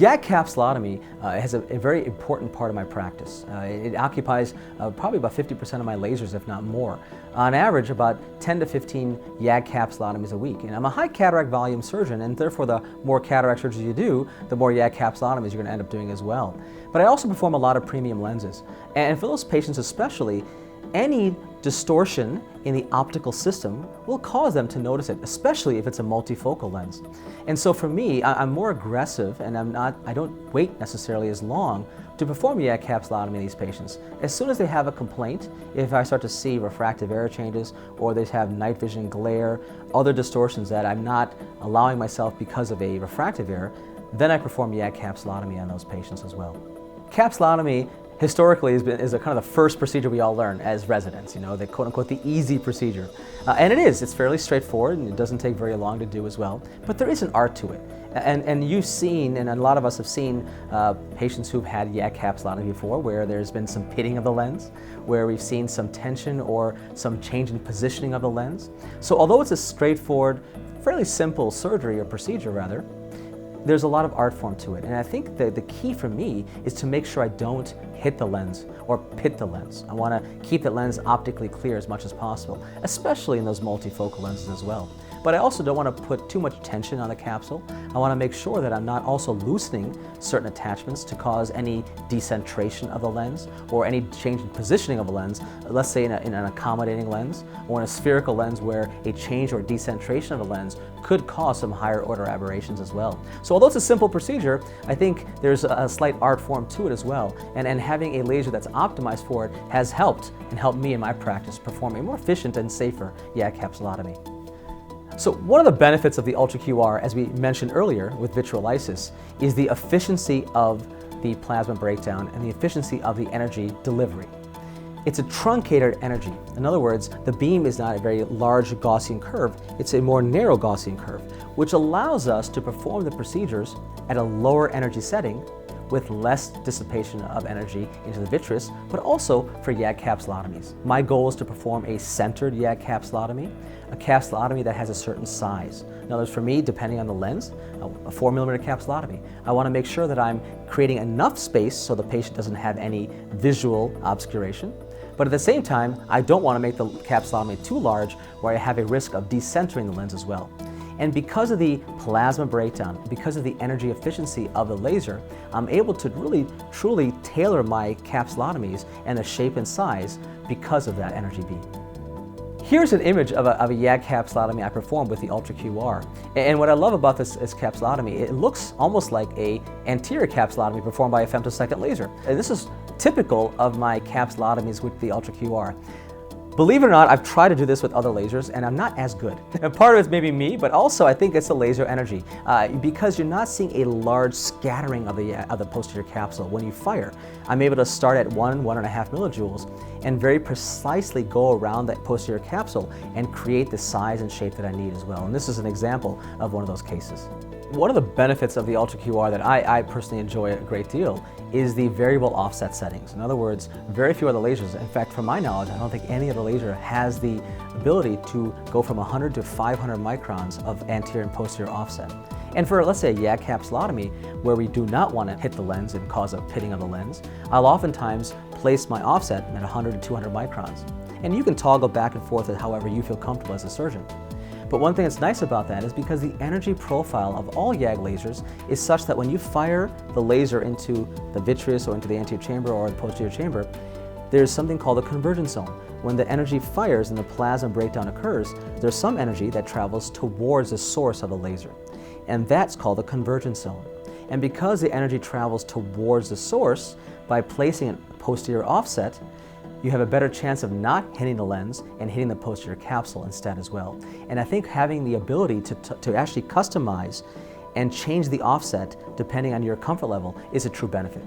YAG capsulotomy has a very important part of my practice. It occupies probably about 50% of my lasers, if not more. On average, about 10 to 15 YAG capsulotomies a week. And I'm a high cataract volume surgeon, and therefore the more cataract surgery you do, the more YAG capsulotomies you're going to end up doing as well. But I also perform a lot of premium lenses. And for those patients especially, any distortion in the optical system will cause them to notice it, especially if it's a multifocal lens. And so for me, I'm more aggressive, and I don't wait necessarily as long to perform YAG capsulotomy in these patients. As soon as they have a complaint, if I start to see refractive error changes, or they have night vision glare, other distortions that I'm not allowing myself because of a refractive error, then I perform YAG capsulotomy on those patients as well. Capsulotomy historically is a kind of the first procedure we all learn as residents, the quote-unquote the easy procedure. And it's fairly straightforward, and it doesn't take very long to do as well, but there is an art to it. And you've seen, and a lot of us have seen, patients who've had YAG capsulotomy before, where there's been some pitting of the lens, where we've seen some tension or some change in positioning of the lens. So although it's a straightforward, fairly simple surgery or procedure rather, there's a lot of art form to it. And I think the key for me is to make sure I don't hit the lens or pit the lens. I want to keep the lens optically clear as much as possible, especially in those multifocal lenses as well. But I also don't want to put too much tension on the capsule. I want to make sure that I'm not also loosening certain attachments to cause any decentration of the lens or any change in positioning of the lens, let's say in an accommodating lens or in a spherical lens where a change or decentration of the lens could cause some higher order aberrations as well. So although it's a simple procedure, I think there's a slight art form to it as well. And having a laser that's optimized for it has helped me in my practice perform a more efficient and safer YAG capsulotomy. So one of the benefits of the Ultra QR, as we mentioned earlier with vitreolysis, is the efficiency of the plasma breakdown and the efficiency of the energy delivery. It's a truncated energy. In other words, the beam is not a very large Gaussian curve, it's a more narrow Gaussian curve, which allows us to perform the procedures at a lower energy setting with less dissipation of energy into the vitreous, but also for YAG capsulotomies. My goal is to perform a centered YAG capsulotomy, a capsulotomy that has a certain size. In other words, for me, depending on the lens, a 4mm capsulotomy, I want to make sure that I'm creating enough space so the patient doesn't have any visual obscuration, but at the same time, I don't want to make the capsulotomy too large where I have a risk of decentering the lens as well. And because of the plasma breakdown, because of the energy efficiency of the laser, I'm able to really, truly tailor my capsulotomies and the shape and size because of that energy beam. Here's an image of a YAG capsulotomy I performed with the Ultra QR. And what I love about this capsulotomy, it looks almost like an anterior capsulotomy performed by a femtosecond laser. And this is typical of my capsulotomies with the Ultra QR. Believe it or not, I've tried to do this with other lasers and I'm not as good. And part of it's maybe me, but also I think it's the laser energy. Because you're not seeing a large scattering of the posterior capsule when you fire. I'm able to start at 1.5 millijoules and very precisely go around that posterior capsule and create the size and shape that I need as well. And this is an example of one of those cases. One of the benefits of the Ultra QR that I personally enjoy a great deal is the variable offset settings. In other words, very few other lasers, in fact from my knowledge, I don't think any other laser has the ability to go from 100 to 500 microns of anterior and posterior offset. And for, let's say, a YAG capsulotomy, where we do not want to hit the lens and cause a pitting of the lens, I'll oftentimes place my offset at 100 to 200 microns. And you can toggle back and forth at however you feel comfortable as a surgeon. But one thing that's nice about that is because the energy profile of all YAG lasers is such that when you fire the laser into the vitreous or into the anterior chamber or the posterior chamber, there's something called a convergence zone. When the energy fires and the plasma breakdown occurs, there's some energy that travels towards the source of the laser. And that's called a convergence zone. And because the energy travels towards the source, by placing a posterior offset, you have a better chance of not hitting the lens and hitting the posterior capsule instead as well. And I think having the ability to actually customize and change the offset depending on your comfort level is a true benefit.